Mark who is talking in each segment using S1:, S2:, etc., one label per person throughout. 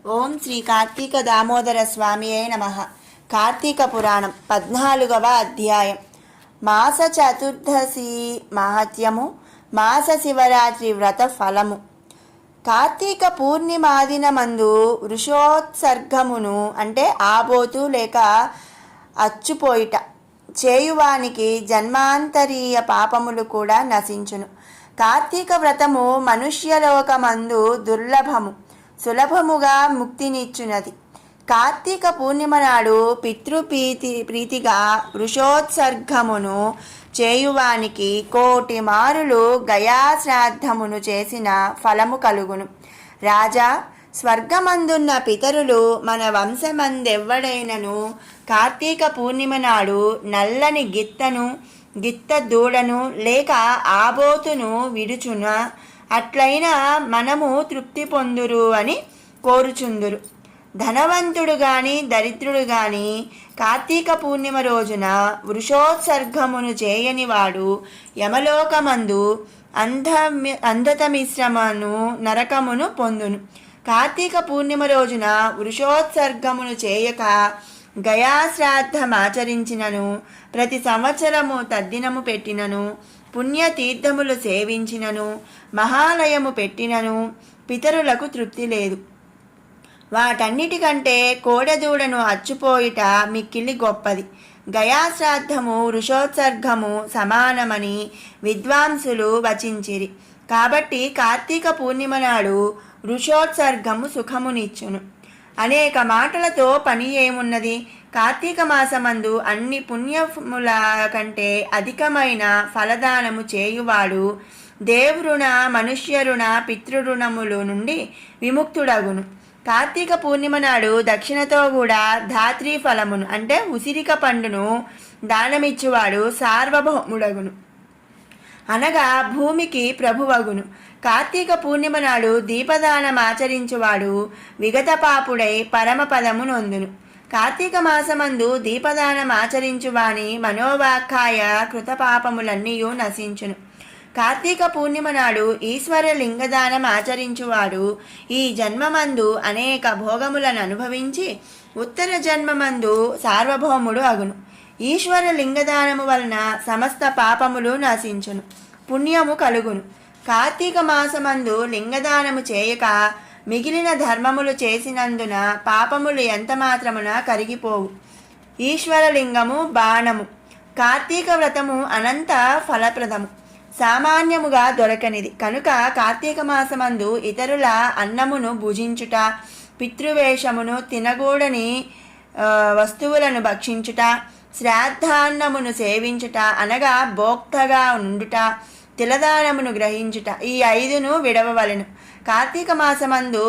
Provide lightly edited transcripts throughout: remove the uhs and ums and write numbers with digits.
S1: ఓం శ్రీ కార్తీక దామోదర స్వామియే నమః. కార్తీక పురాణం 14వ అధ్యాయం. మాస చతుర్దశి మహత్యము, మాస శివరాత్రి వ్రత ఫలము. కార్తీక పూర్ణిమాదినమందు వృషోత్సర్గమును అంటే ఆబోతు లేక అచ్చుపోయిట చేయువానికి జన్మాంతరీయ పాపములు కూడా నశించును. కార్తీక వ్రతము మనుష్యలోకమందు దుర్లభము, సులభముగా ముక్తినిచ్చునది. కార్తీక పూర్ణిమ నాడు ప్రీతిగా వృషోత్సర్గమును చేయువానికి 1,000,000 మారులు గయాశ్రాద్ధమును చేసిన ఫలము కలుగును. రాజా, స్వర్గమందున్న పితరులు మన వంశమందెవ్వడైనను కార్తీక పూర్ణిమ నాడు నల్లని గిత్త దూడను లేక ఆబోతును విడుచున అట్లయినా మనము తృప్తి పొందురు అని కోరుచుందురు. ధనవంతుడు గాని దరిద్రుడు గాని కార్తీక పూర్ణిమ రోజున వృషోత్సర్గమును చేయనివాడు యమలోకమందు అంధతమిశ్రమను నరకమును పొందును. కార్తీక పూర్ణిమ రోజున వృషోత్సర్గమును చేయక గయాశ్రాద్ధమాచరించినను, ప్రతి సంవత్సరము తద్దినము పెట్టినను, పుణ్యతీర్థములు సేవించినను, మహాలయము పెట్టినను పితరులకు తృప్తి లేదు. వాటన్నిటికంటే కోడెదూడను అచ్చుపోయిట మిక్కిలి గొప్పది. గయాశ్రాద్ధము వృషోత్సర్గము సమానమని విద్వాంసులు వచించిరి. కాబట్టి కార్తీక పూర్ణిమ నాడు వృషోత్సర్గము సుఖమునిచ్చును. అనేక మాటలతో పని ఏమున్నది? కార్తీక మాసమందు అన్ని పుణ్యముల కంటే అధికమైన ఫలదానము చేయువాడు దేవురుణ, మనుష్యరుణ, పితృరుణముల నుండి విముక్తుడగును. కార్తీక పూర్ణిమ నాడు దక్షిణతో కూడా ధాత్రీ ఫలమును అంటే ఉసిరిక పండును దానమిచ్చువాడు సార్వభౌముడగును, అనగా భూమికి ప్రభువగును. కార్తీక పూర్ణిమ నాడు దీపదానమాచరించువాడు విగతపాపుడై పరమపదము నొందును. కార్తీక మాసమందు దీపదానమాచరించువాని మనోవాక్కాయ కృతపాపములన్నీయూ నశించును. కార్తీక పూర్ణిమ నాడు ఈశ్వర లింగదానం ఆచరించువాడు ఈ జన్మమందు అనేక భోగములను అనుభవించి ఉత్తర జన్మమందు సార్వభౌముడు అగును. ఈశ్వర లింగదానము వలన సమస్త పాపములు నశించును, పుణ్యము కలుగును. కార్తీక మాసమందు లింగదానము చేయక మిగిలిన ధర్మములు చేసినందున పాపములు ఎంత మాత్రమున కరిగిపోవు. ఈశ్వరలింగము బాణము. కార్తీక వ్రతము అనంత ఫలప్రదము, సామాన్యముగా దొరకనిది కనుక కార్తీక మాసమందు ఇతరుల అన్నమును భుజించుట, పితృవేషమును, తినగూడని వస్తువులను భక్షించుట, శ్రాద్ధాన్నమును సేవించుట అనగా భోక్తగా ఉండుట, తిలదానమును గ్రహించుట ఈ 5ను విడవవలెను. కార్తీక మాసమందు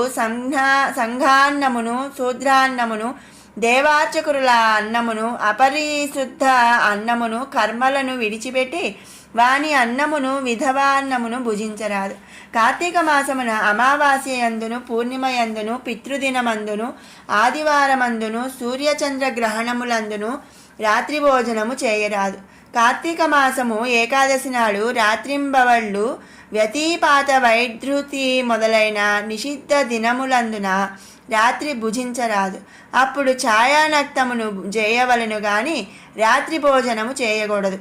S1: సంఘాన్నమును, శూద్రాన్నమును, దేవార్చకుల అన్నమును, అపరిశుద్ధ అన్నమును, కర్మలను విడిచిపెట్టి వాని అన్నమును, విధవాన్నమును భుజించరాదు. కార్తీక మాసమున అమావాస్య యందును, పూర్ణిమ యందును, పితృదినమందును, ఆదివారమందును, సూర్యచంద్ర గ్రహణములందును రాత్రి భోజనము చేయరాదు. కార్తీక మాసము ఏకాదశి నాడు రాత్రింబవళ్ళు, వ్యతిపాత, వైధృతి మొదలైన నిషిద్ధ దినములందున రాత్రి భుజించరాదు. అప్పుడు ఛాయానక్తమును చేయవలను గాని రాత్రి భోజనము చేయకూడదు.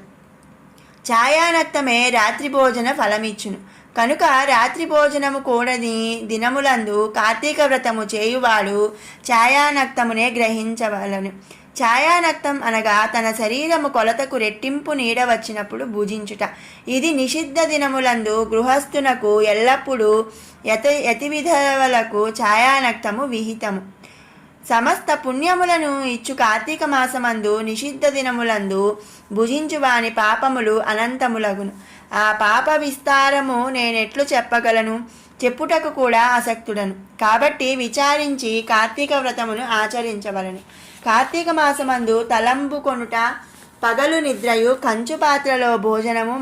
S1: ఛాయానక్తమే రాత్రి భోజన ఫలమిచ్చును. కనుక రాత్రి భోజనము కూడని దినములందు కార్తీక వ్రతము చేయువాడు ఛాయానక్తమునే గ్రహించవలను. ఛాయానక్తం అనగా తన శరీరము కొలతకు రెట్టింపు నీడ వచ్చినప్పుడు భుజించుట. ఇది నిషిద్ధ దినములందు గృహస్థునకు ఎల్లప్పుడూ యతివిధవలకు ఛాయానక్తము విహితము. సమస్త పుణ్యములను ఇచ్చు కార్తీక మాసమందు నిషిద్ధ దినములందు భుజించువాని పాపములు అనంతములగును. ఆ పాప విస్తారము నేనెట్లు చెప్పగలను? చెప్పుటకు కూడా ఆసక్తుడను. కాబట్టి విచారించి కార్తీక వ్రతమును ఆచరించవలను. కార్తీక మాసమందు తలంబు కొనుట, పగలు నిద్రయు, కంచు పాత్రలో భోజనము,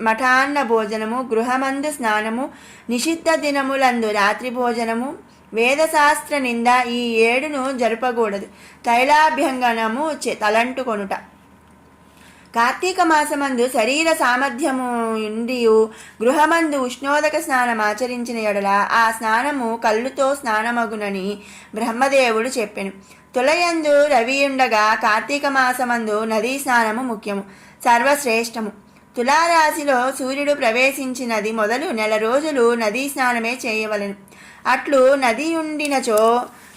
S1: మఠాన్న భోజనము, గృహమందు స్నానము, నిషిద్ధ దినములందు రాత్రి భోజనము, వేదశాస్త్ర నింద ఈ 7ను జరపకూడదు. తైలాభ్యంగనము తలంటు కొనుట, కార్తీక మాసమందు శరీర సామర్థ్యము ఉండియు గృహమందు ఉష్ణోదక స్నానం ఆచరించిన ఎడల ఆ స్నానము కళ్ళుతో స్నానమగునని బ్రహ్మదేవుడు చెప్పెను. తులయందు రవియుండగా కార్తీక మాసమందు నదీ స్నానము ముఖ్యము, సర్వశ్రేష్టము. తులారాశిలో సూర్యుడు ప్రవేశించినది మొదలు నెల రోజులు నదీ స్నానమే చేయవలెను. అట్లు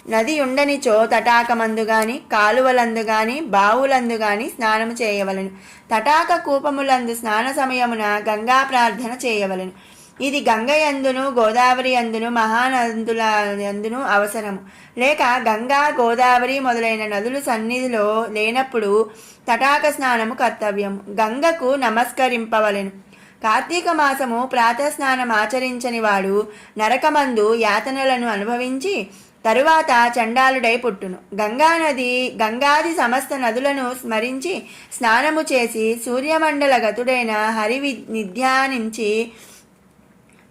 S1: నది ఉండనిచో తటాకమందు గాని కాలువలందు గాని బావులందు గాని స్నానము చేయవలెను. తటాక కూపములందు స్నాన సమయమున గంగా ప్రార్థన చేయవలెను. ఇది గంగయందును గోదావరి అందును మహానదుల అందును అవసరము. లేక గంగా గోదావరి మొదలైన నదులు సన్నిధిలో లేనప్పుడు తటాక స్నానము కర్తవ్యము. గంగకు నమస్కరింపవలెను. కార్తీక మాసము ప్రాతస్నానం ఆచరించని వాడు నరకమందు యాతనలను అనుభవించి తరువాత చండాలుడై పుట్టును. గంగాది సమస్త నదులను స్మరించి స్నానము చేసి సూర్యమండల గతుడైన నిధ్యానించి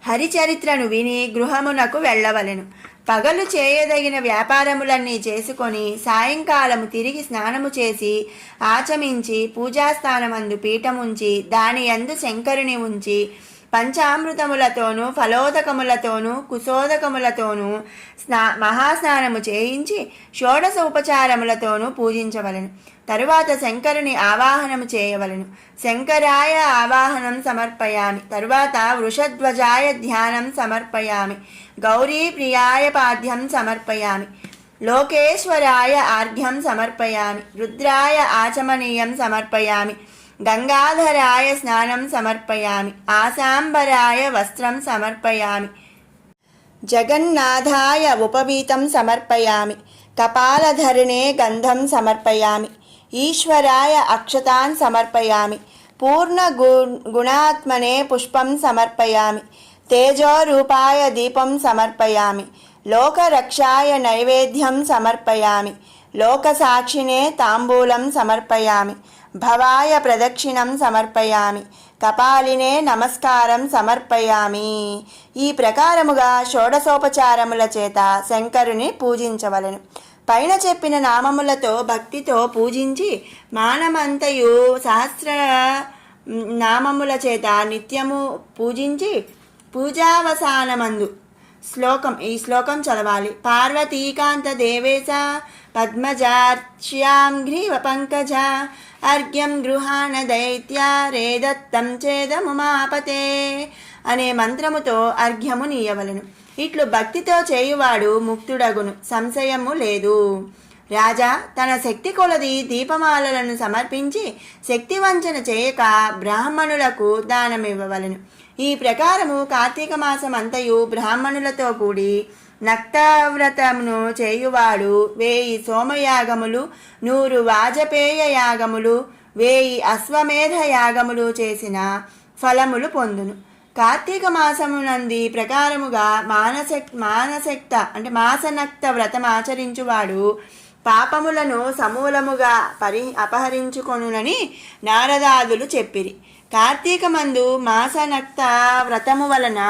S1: హరిచరిత్రను విని గృహమునకు వెళ్ళవలెను. పగలు చేయదగిన వ్యాపారములన్నీ చేసుకొని సాయంకాలము తిరిగి స్నానము చేసి ఆచమించి పూజాస్థానమందు పీఠముంచి దాని యందు శంకరుని ఉంచి పంచామృతములతోనూ ఫలోదకములతోనూ కుశోదకములతోనూ మహాస్నానము చేయించి షోడశ ఉపచారములతోనూ పూజించవలెను. తరువాత శంకరుని ఆవాహనము చేయవలెను. శంకరాయ ఆవాహనం సమర్పయామి. తరువాత వృషధ్వజాయ ధ్యానం సమర్పయామి. గౌరీ ప్రియాయ పాద్యం సమర్పయామి. లోకేశ్వరాయ ఆర్ఘ్యం సమర్పయామి. రుద్రాయ ఆచమనీయం సమర్పయామి. గంగాధరాయ స్నానం సమర్పయామి. ఆసాంబరాయ వస్త్రం సమర్పయామి. జగన్నాథాయ ఉపవీతం సమర్పయామి. కపాలధరిణే గంధం సమర్పయామి. ఈశ్వరాయ అక్షతాన్ సమర్పయామి. పూర్ణ గుణాత్మనే పుష్పం సమర్పయామి. తేజోరూపాయ దీపం సమర్పయామి. లోకరక్షాయ నైవేద్యం సమర్పయామి. లోకసాక్షినే తాంబూలం సమర్పయామి. భవాయ ప్రదక్షిణం సమర్పయామి. కపాలినే నమస్కారం సమర్పయామి. ఈ ప్రకారముగా షోడశోపచారముల చేత శంకరుని పూజించవలెను. పైన చెప్పిన నామములతో భక్తితో పూజించి మానమంతయు సహస్ర నామముల చేత నిత్యము పూజించి పూజావసానమందు ఈ శ్లోకం చదవాలి. పార్వతీకాంత దేవేశ పద్మజార్చ్యాం గ్రీవ పంకజ అర్ఘ్యం గృహాణ దైత్యారే దత్తం చేదముమాపతే అనే మంత్రముతో అర్ఘ్యము నీయవలెను. ఇట్లు భక్తితో చేయువాడు ముక్తుడగును, సంశయము లేదు. రాజా తన శక్తి కొలది దీపమాలలను సమర్పించి శక్తి వంచన చేయక బ్రాహ్మణులకు దానమివ్వవలెను. ఈ ప్రకారము కార్తీక మాసం అంతయు బ్రాహ్మణులతో కూడి నక్తవ్రతమును చేయువాడు 1000 సోమయాగములు, 100 వాజపేయ యాగములు, 1000 అశ్వమేధ యాగములు చేసిన ఫలములు పొందును. కార్తీక మాసమునంది ప్రకారముగా మాసనక్త వ్రతం ఆచరించువాడు పాపములను సమూలముగా అపహరించుకొనునని నారదాదులు చెప్పిరి. కార్తీక మందు మాసనక్త వ్రతము వలన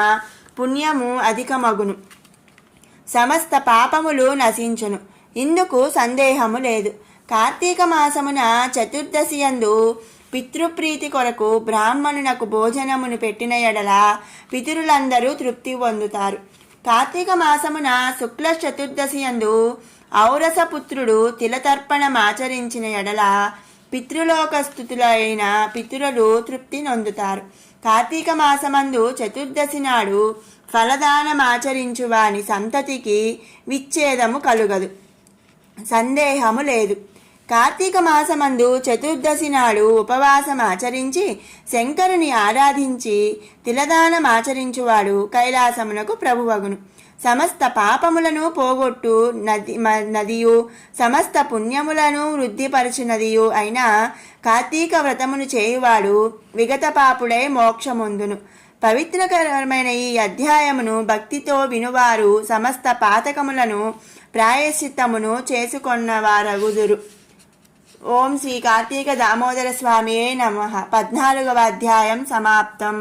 S1: పుణ్యము అధికమగును, సమస్త పాపములు నశించును. ఇందుకు సందేహము లేదు. కార్తీక మాసమున చతుర్దశి యందు పితృప్రీతి కొరకు బ్రాహ్మణునకు భోజనమును పెట్టిన ఎడల పితరులందరూ తృప్తి పొందుతారు. కార్తీక మాసమున శుక్ల చతుర్దశి యందు ఔరసపుత్రుడు తిలతర్పణమాచరించిన ఎడల పితృలోకస్థుతులైన పితరులు తృప్తి నొందుతారు. కార్తీక మాసమందు చతుర్దశి నాడు ఫలదానమాచరించు వాని సంతతికి విచ్ఛేదము కలుగదు, సందేహము లేదు. కార్తీక మాసమందు చతుర్దశి నాడు ఉపవాసం ఆచరించి శంకరుని ఆరాధించి తిలదానమాచరించువాడు కైలాసమునకు ప్రభువగును. సమస్త పాపములను పోగొట్టు నదియు సమస్త పుణ్యములను వృద్ధిపరచునదియు అయిన కార్తీక వ్రతమును చేయువాడు విగత పాపుడై మోక్షమొందును. పవిత్రకరమైన ఈ అధ్యాయమును భక్తితో వినువారు సమస్త పాతకములను ప్రాయశ్చిత్తమును చేసుకొన్నవారగుదురు. ఓం శ్రీ కార్తీక దామోదర స్వామియే నమః. 14వ అధ్యాయం సమాప్తం.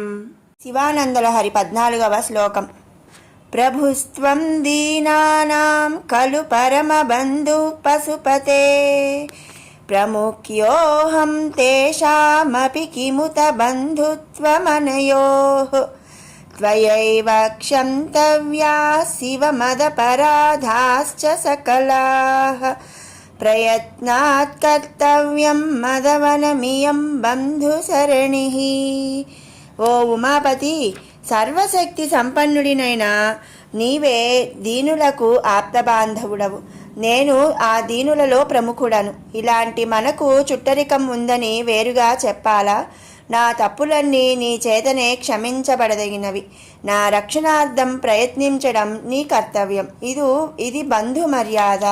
S1: శివానందలహరి 14వ శ్లోకం. ప్రభుస్త్వం దీనానాం ఖలు పరమబంధు పశుపతే ప్రముఖ్యోహం తేషామపి కిముత బంధుత్వమనయోః త్వయైవ క్షంతవ్యా శివమదపరాధాశ్చ సకలాః ప్రయత్నాత్ కర్తవ్యం మదవనమియం బంధుసరణిః. ఓ ఉమాపతి, సర్వశక్తి సంపన్నుడినైన నీవే దీనులకు ఆప్తబాంధవుడవు. నేను ఆ దీనులలో ప్రముఖుడను. ఇలాంటి మనకు చుట్టరికం ఉందని వేరుగా చెప్పాలా? నా తప్పులన్నీ నీ చేతనే క్షమించబడదగినవి. నా రక్షణార్థం ప్రయత్నించడం నీ కర్తవ్యం. ఇది బంధు మర్యాద.